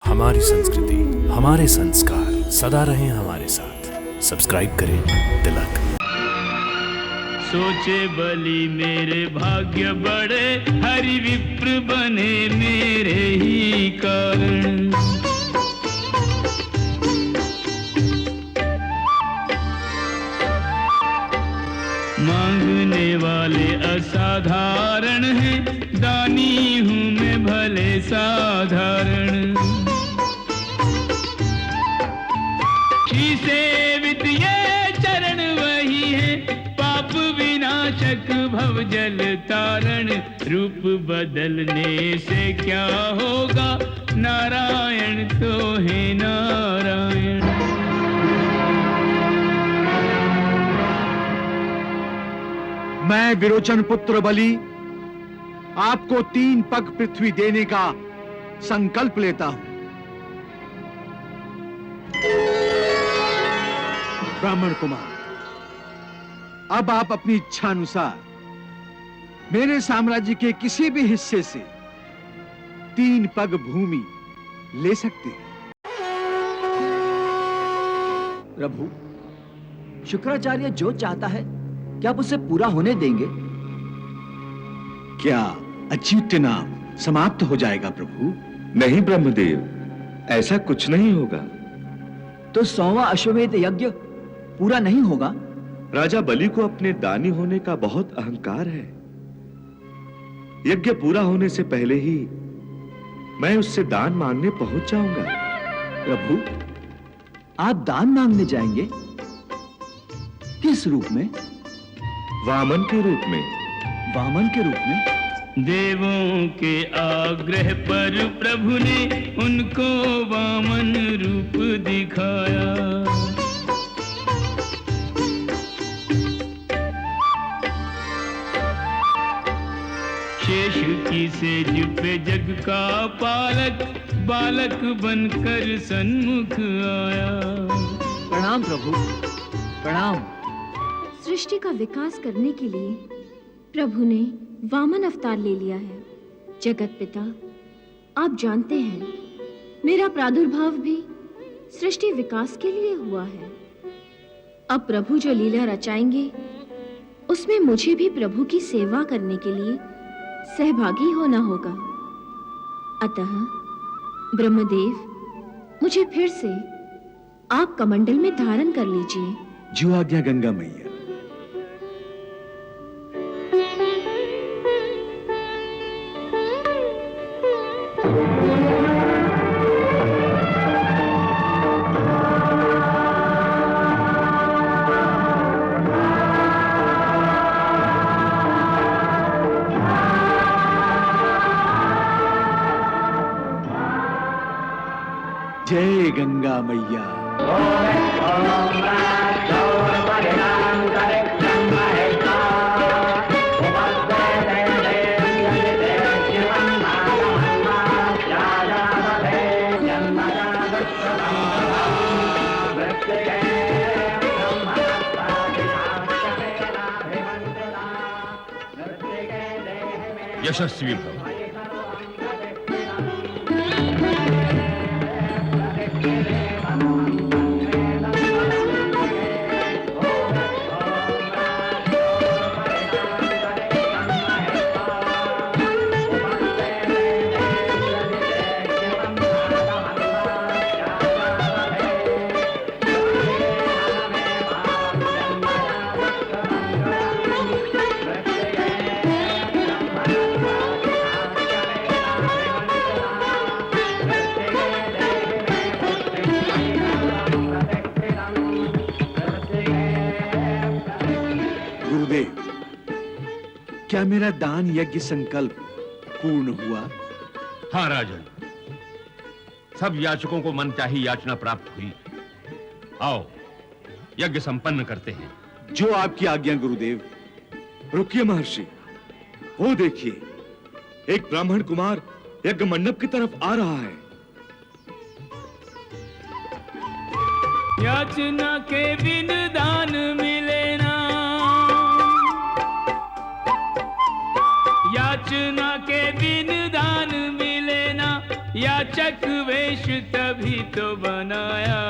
हमारी संस्कृति, हमारे संस्कार सदा रहें हमारे साथ। सब्सक्राइब करें तिलक। सोचे बलि मेरे भाग्य बड़े, हरि विप्र बने मेरे ही कारण। मांगने वाले असाधारण हैं, दानी हूँ मैं भले साधारण। श्री सेवित ये चरण वही है, पाप विनाशक भव जल तारण। रूप बदलने से क्या होगा, नारायण तो है नारायण। मैं विरोचन पुत्र बलि आपको 3 पग पृथ्वी देने का संकल्प लेता हूं। ब्राह्मण कुमार, अब आप अपनी इच्छा अनुसार मेरे साम्राज्य के किसी भी हिस्से से 3 पग भूमि ले सकते हैं। प्रभु, शुक्राचार्य जो चाहता है क्या आप उसे पूरा होने देंगे? क्या अच्युत नाम समाप्त हो जाएगा प्रभु? नहीं ब्रह्मदेव, ऐसा कुछ नहीं होगा। तो 100वां अश्वमेध यज्ञ पूरा नहीं होगा? राजा बलि को अपने दानी होने का बहुत अहंकार है। यज्ञ पूरा होने से पहले ही मैं उससे दान मांगने पहुंच जाऊंगा। प्रभु, आप दान मांगने जाएंगे? किस रूप में? वामन के रूप में। वामन के रूप में? देवों के आग्रह पर प्रभु ने उनको वामन रूप दिखाया। शेष की सेज पे जग का पालक, बालक बनकर सन्मुख आया। प्रणाम प्रभु, प्रणाम। सृष्टि का विकास करने के लिए प्रभु ने वामन अवतार ले लिया है। जगत पिता, आप जानते हैं मेरा प्रादुर्भाव भी सृष्टि विकास के लिए हुआ है। अब प्रभु जो लीला रचाएंगे उसमें मुझे भी प्रभु की सेवा करने के लिए सहभागी होना होगा। अतः ब्रह्मदेव, मुझे फिर से आप कमंडल में धारण कर लीजिए। जो आज्ञा गंगा मैया। जय गंगा मैया। यशस्वी भव। क्या मेरा दान यज्ञ संकल्प पूर्ण हुआ? हाँ राजन, सब याचकों को मनचाही याचना प्राप्त हुई। आओ यज्ञ संपन्न करते हैं। जो आपकी आज्ञा गुरुदेव। रुकिए महर्षि, वो देखिए, एक ब्राह्मण कुमार यज्ञ मंडप की तरफ आ रहा है। याचना के बिन दान मिले ना, याचना के बिन दान मिले ना, याचक वेश तभी तो बनाया।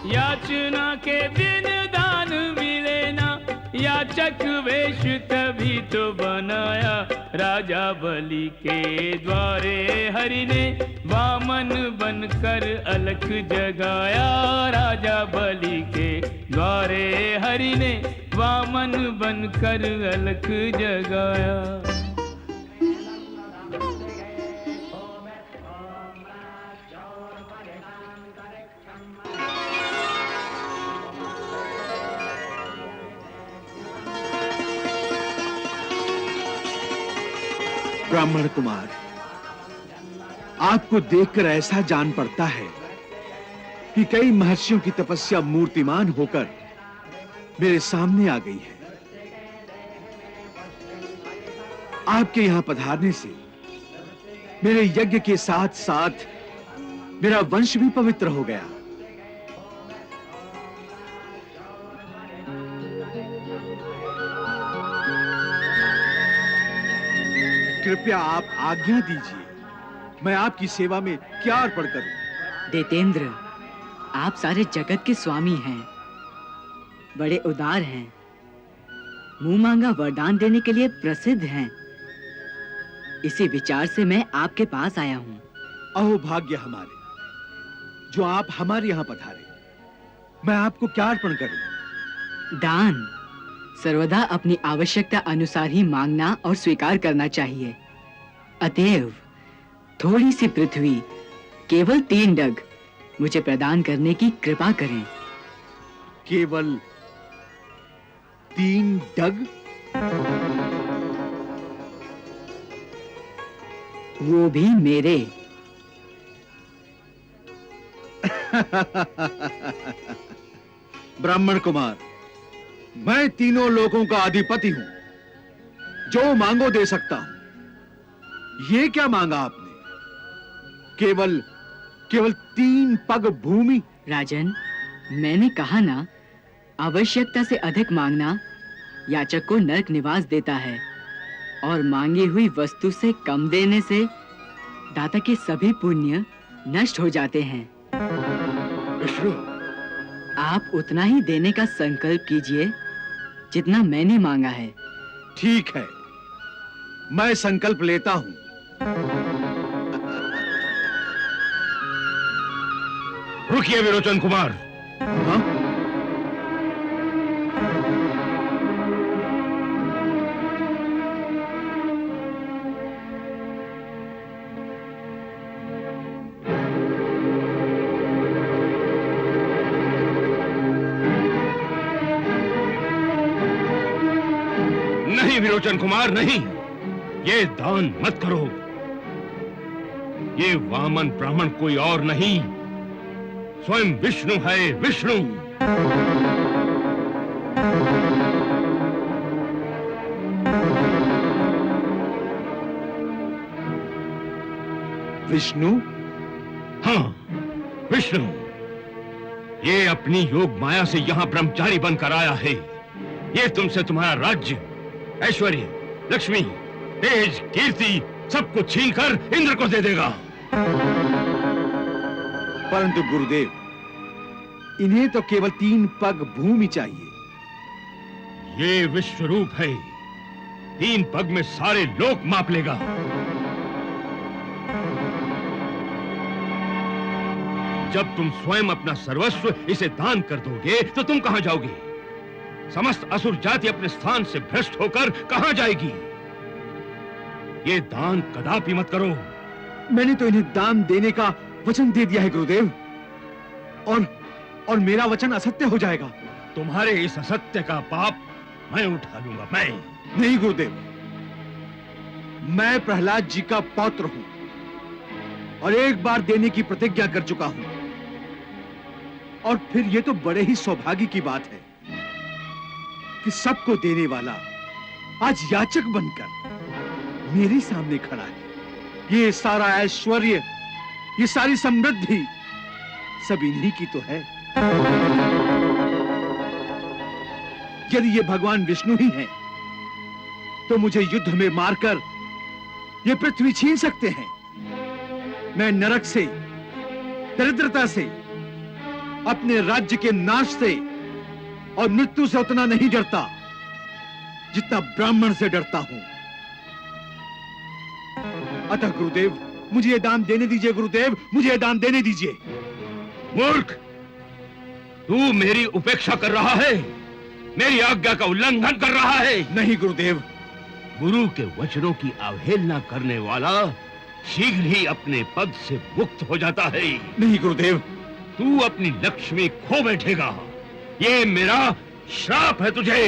याचना के बिन दान मिले ना, याचक वेश तभी तो बनाया। राजा बलि के द्वारे हरि ने वामन बनकर अलख जगाया। राजा बलि के द्वारे हरि ने वामन बनकर अलख जगाया। ब्राह्मण कुमार, आपको देखकर ऐसा जान पड़ता है कि कई महर्षियों की तपस्या मूर्तिमान होकर मेरे सामने आ गई है। आपके यहां पधारने से मेरे यज्ञ के साथ साथ मेरा वंश भी पवित्र हो गया। कृपया आप आज्ञा दीजिए, मैं आपकी सेवा में क्या अर्पण करूं? देतेंद्र, आप सारे जगत के स्वामी हैं, बड़े उदार हैं, मुंह मांगा वरदान देने के लिए प्रसिद्ध हैं। इसी विचार से मैं आपके पास आया हूं। अहो भाग्य हमारे, जो आप हमारे यहां पधारे। मैं आपको क्या अर्पण करूं? दान सर्वदा अपनी आवश्यकता अनुसार ही मांगना और स्वीकार करना चाहिए। अतएव थोड़ी सी पृथ्वी, केवल 3 डग मुझे प्रदान करने की कृपा करें। केवल 3 डग? वो भी मेरे। ब्राह्मण कुमार, मैं तीनों लोकों का अधिपति हूं, जो मांगो दे सकता हूं। ये क्या मांगा आपने? केवल 3 पग भूमि? राजन, मैंने कहा ना, आवश्यकता से अधिक मांगना याचक को नरक निवास देता है, और मांगी हुई वस्तु से कम देने से दाता के सभी पुण्य नष्ट हो जाते हैं। विष्णु, आप उतना ही देने का संकल्प कीजिए जितना मैंने मांगा है। ठीक है, मैं संकल्प लेता हूं। रुकिए विरोचन कुमार। हाँ? नहीं विरोचन कुमार, नहीं, ये दान मत करो। ये वामन ब्राह्मण कोई और नहीं, स्वयं विष्णु है, विष्णु। विष्णु? हाँ, विष्णु। ये अपनी योग माया से यहां ब्रह्मचारी बनकर आया है। ये तुमसे तुम्हारा राज्य, ऐश्वर्य, लक्ष्मी, तेज, कीर्ति सब कुछ छीनकर इंद्र को दे देगा। परंतु गुरुदेव, इन्हें तो केवल 3 पग भूमि चाहिए। ये विश्व रूप है, 3 पग में सारे लोक माप लेगा। जब तुम स्वयं अपना सर्वस्व इसे दान कर दोगे तो तुम कहां जाओगे? समस्त असुर जाति अपने स्थान से भ्रष्ट होकर कहां जाएगी? ये दान कदापि मत करो। मैंने तो इन्हें दान देने का वचन दे दिया है गुरुदेव, और मेरा वचन असत्य हो जाएगा। तुम्हारे इस असत्य का पाप मैं उठा लूंगा। मैं नहीं गुरुदेव, मैं प्रहलाद जी का पौत्र हूं और एक बार देने की प्रतिज्ञा कर चुका हूं। और फिर ये तो बड़े ही सौभाग्य की बात है कि सबको देने वाला आज याचक बनकर मेरे सामने खड़ा है। ये सारा ऐश्वर्य, ये सारी समृद्धि सब इन्हीं की तो है। यदि ये भगवान विष्णु ही हैं, तो मुझे युद्ध में मारकर ये पृथ्वी छीन सकते हैं। मैं नरक से, दरिद्रता से, अपने राज्य के नाश से और मृत्यु से उतना नहीं डरता जितना ब्राह्मण से डरता हूं। अतः गुरुदेव, मुझे ये दान देने दीजिए। गुरुदेव, मुझे ये दान देने दीजिए। मूर्ख, तू मेरी उपेक्षा कर रहा है, मेरी आज्ञा का उल्लंघन कर रहा है। नहीं गुरुदेव। गुरु के वचनों की अवहेलना करने वाला शीघ्र ही अपने पद से मुक्त हो जाता है। नहीं गुरुदेव। तू अपनी लक्ष्मी खो बैठेगा, ये मेरा श्राप है तुझे।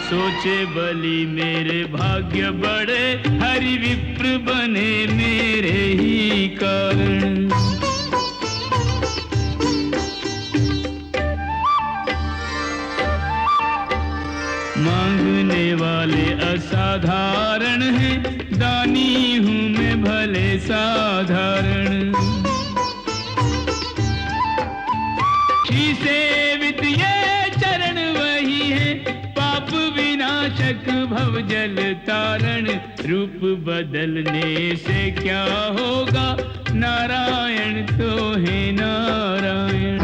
सोचे बलि मेरे भाग्य बड़े, हरि विप्र बने मेरे ही कारण। मांगने वाले असाधारण हैं, दानी हूं मैं भले साधारण। श्री सेवित ये चरण वही है, पाप विनाशक भव जल तारण। रूप बदलने से क्या होगा, नारायण तो है नारायण।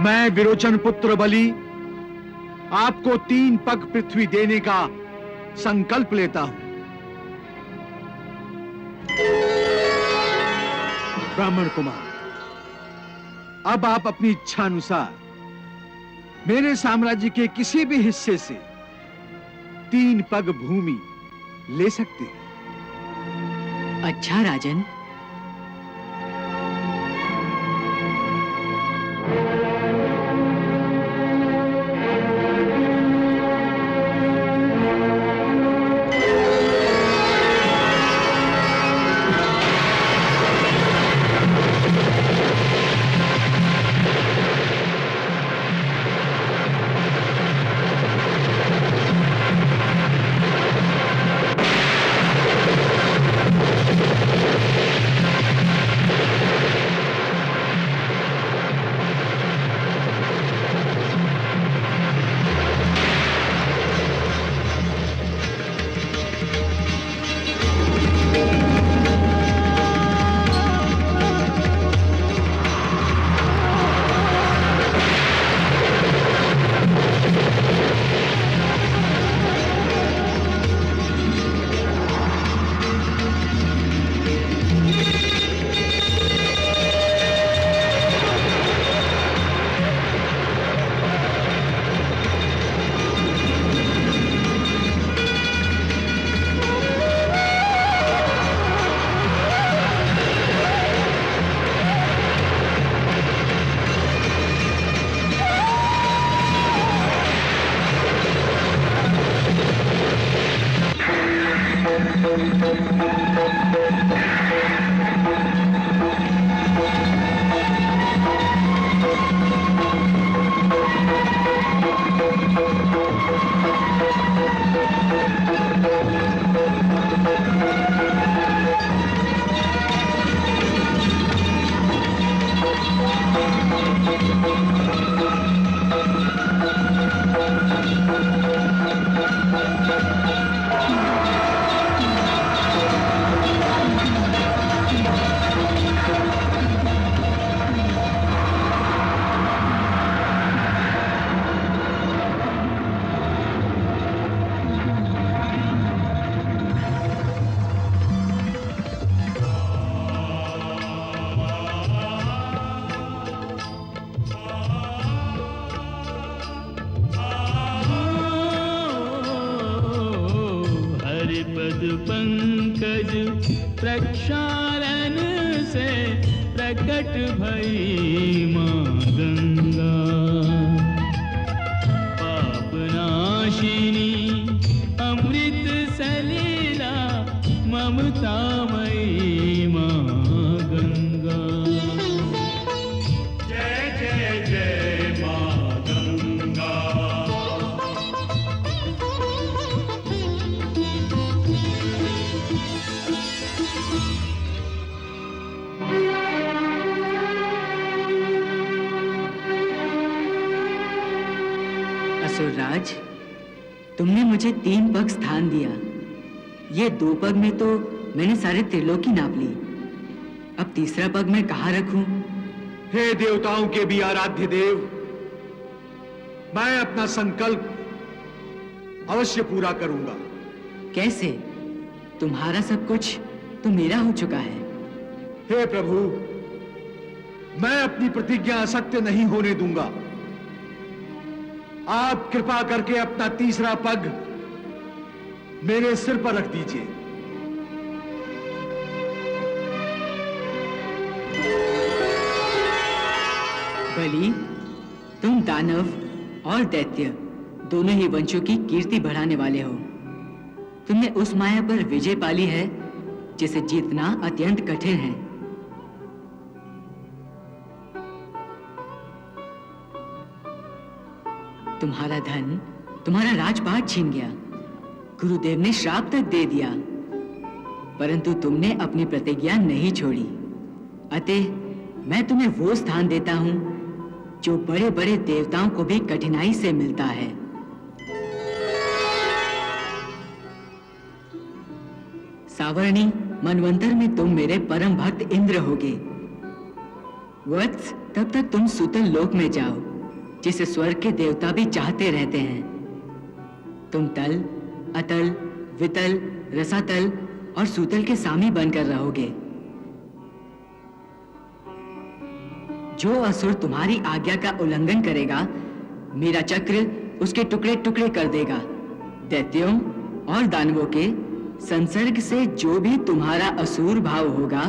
मैं विरोचन पुत्र बलि आपको 3 पग पृथ्वी देने का संकल्प लेता हूं। ब्राह्मण कुमार, अब आप अपनी इच्छा अनुसार मेरे साम्राज्य के किसी भी हिस्से से 3 पग भूमि ले सकते हैं। अच्छा राजन। पंकज प्रक्षालन से प्रकट भई मां गंगा। पापनाशिनी अमृत सलीला ममतामयी मां गंगा। जय जय जय मां गंगा। असुरराज, तुमने मुझे 3 पग स्थान दिया। ये 2 पग में तो मैंने सारे त्रिलोकी नाप ली। अब तीसरा पग मैं कहाँ रखूं? हे देवताओं के भी आराध्य देव, मैं अपना संकल्प अवश्य पूरा करूंगा। कैसे? तुम्हारा सब कुछ तो मेरा हो चुका है। हे प्रभु, मैं अपनी प्रतिज्ञा असत्य नहीं होने दूंगा। आप कृपा करके अपना तीसरा पग मेरे सिर पर रख दीजिए। बलि, तुम दानव और दैत्य दोनों ही वंशों की कीर्ति बढ़ाने वाले हो। तुमने उस माया पर विजय पाली है जिसे जीतना अत्यंत कठिन है। तुम्हारा धन, तुम्हारा राजपाट छीन गया, गुरुदेव ने श्राप तक दे दिया, परंतु तुमने अपनी प्रतिज्ञा नहीं छोड़ी। अतः मैं तुम्हें वो स्थान देता हूं जो बड़े बड़े देवताओं को भी कठिनाई से मिलता है। सावर्णी, मनवंतर में तुम मेरे परम भक्त इंद्र होगे। वत्स, तब तक तुम सुतल लोक में जाओ, जिसे स्वर्ग के देवता भी चाहते रहते हैं। तुम तल, अतल, वितल, रसातल और सूतल के स्वामी बनकर रहोगे। जो असुर तुम्हारी आज्ञा का उल्लंघन करेगा, मेरा चक्र उसके टुकड़े टुकड़े कर देगा। दैत्यों और दानवों के संसर्ग से जो भी तुम्हारा असुर भाव होगा,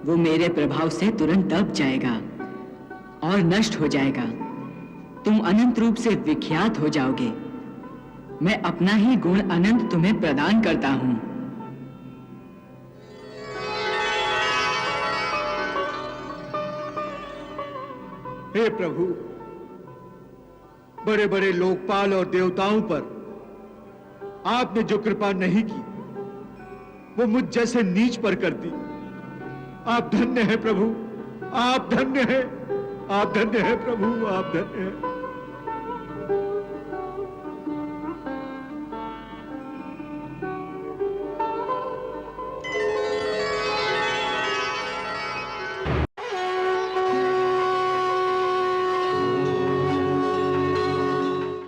वो मेरे प्रभाव से तुरंत दब जाएगा और नष्ट हो जाएगा। तुम अनंत रूप से विख्यात हो जाओगे। मैं अपना ही गुण अनंत तुम्हें प्रदान करता हूं। हे प्रभु, बड़े बड़े लोकपाल और देवताओं पर आपने जो कृपा नहीं की, वो मुझ जैसे नीच पर कर दी। आप धन्य हैं प्रभु, आप धन्य हैं, आप धन्य हैं प्रभु, आप धन्य हैं।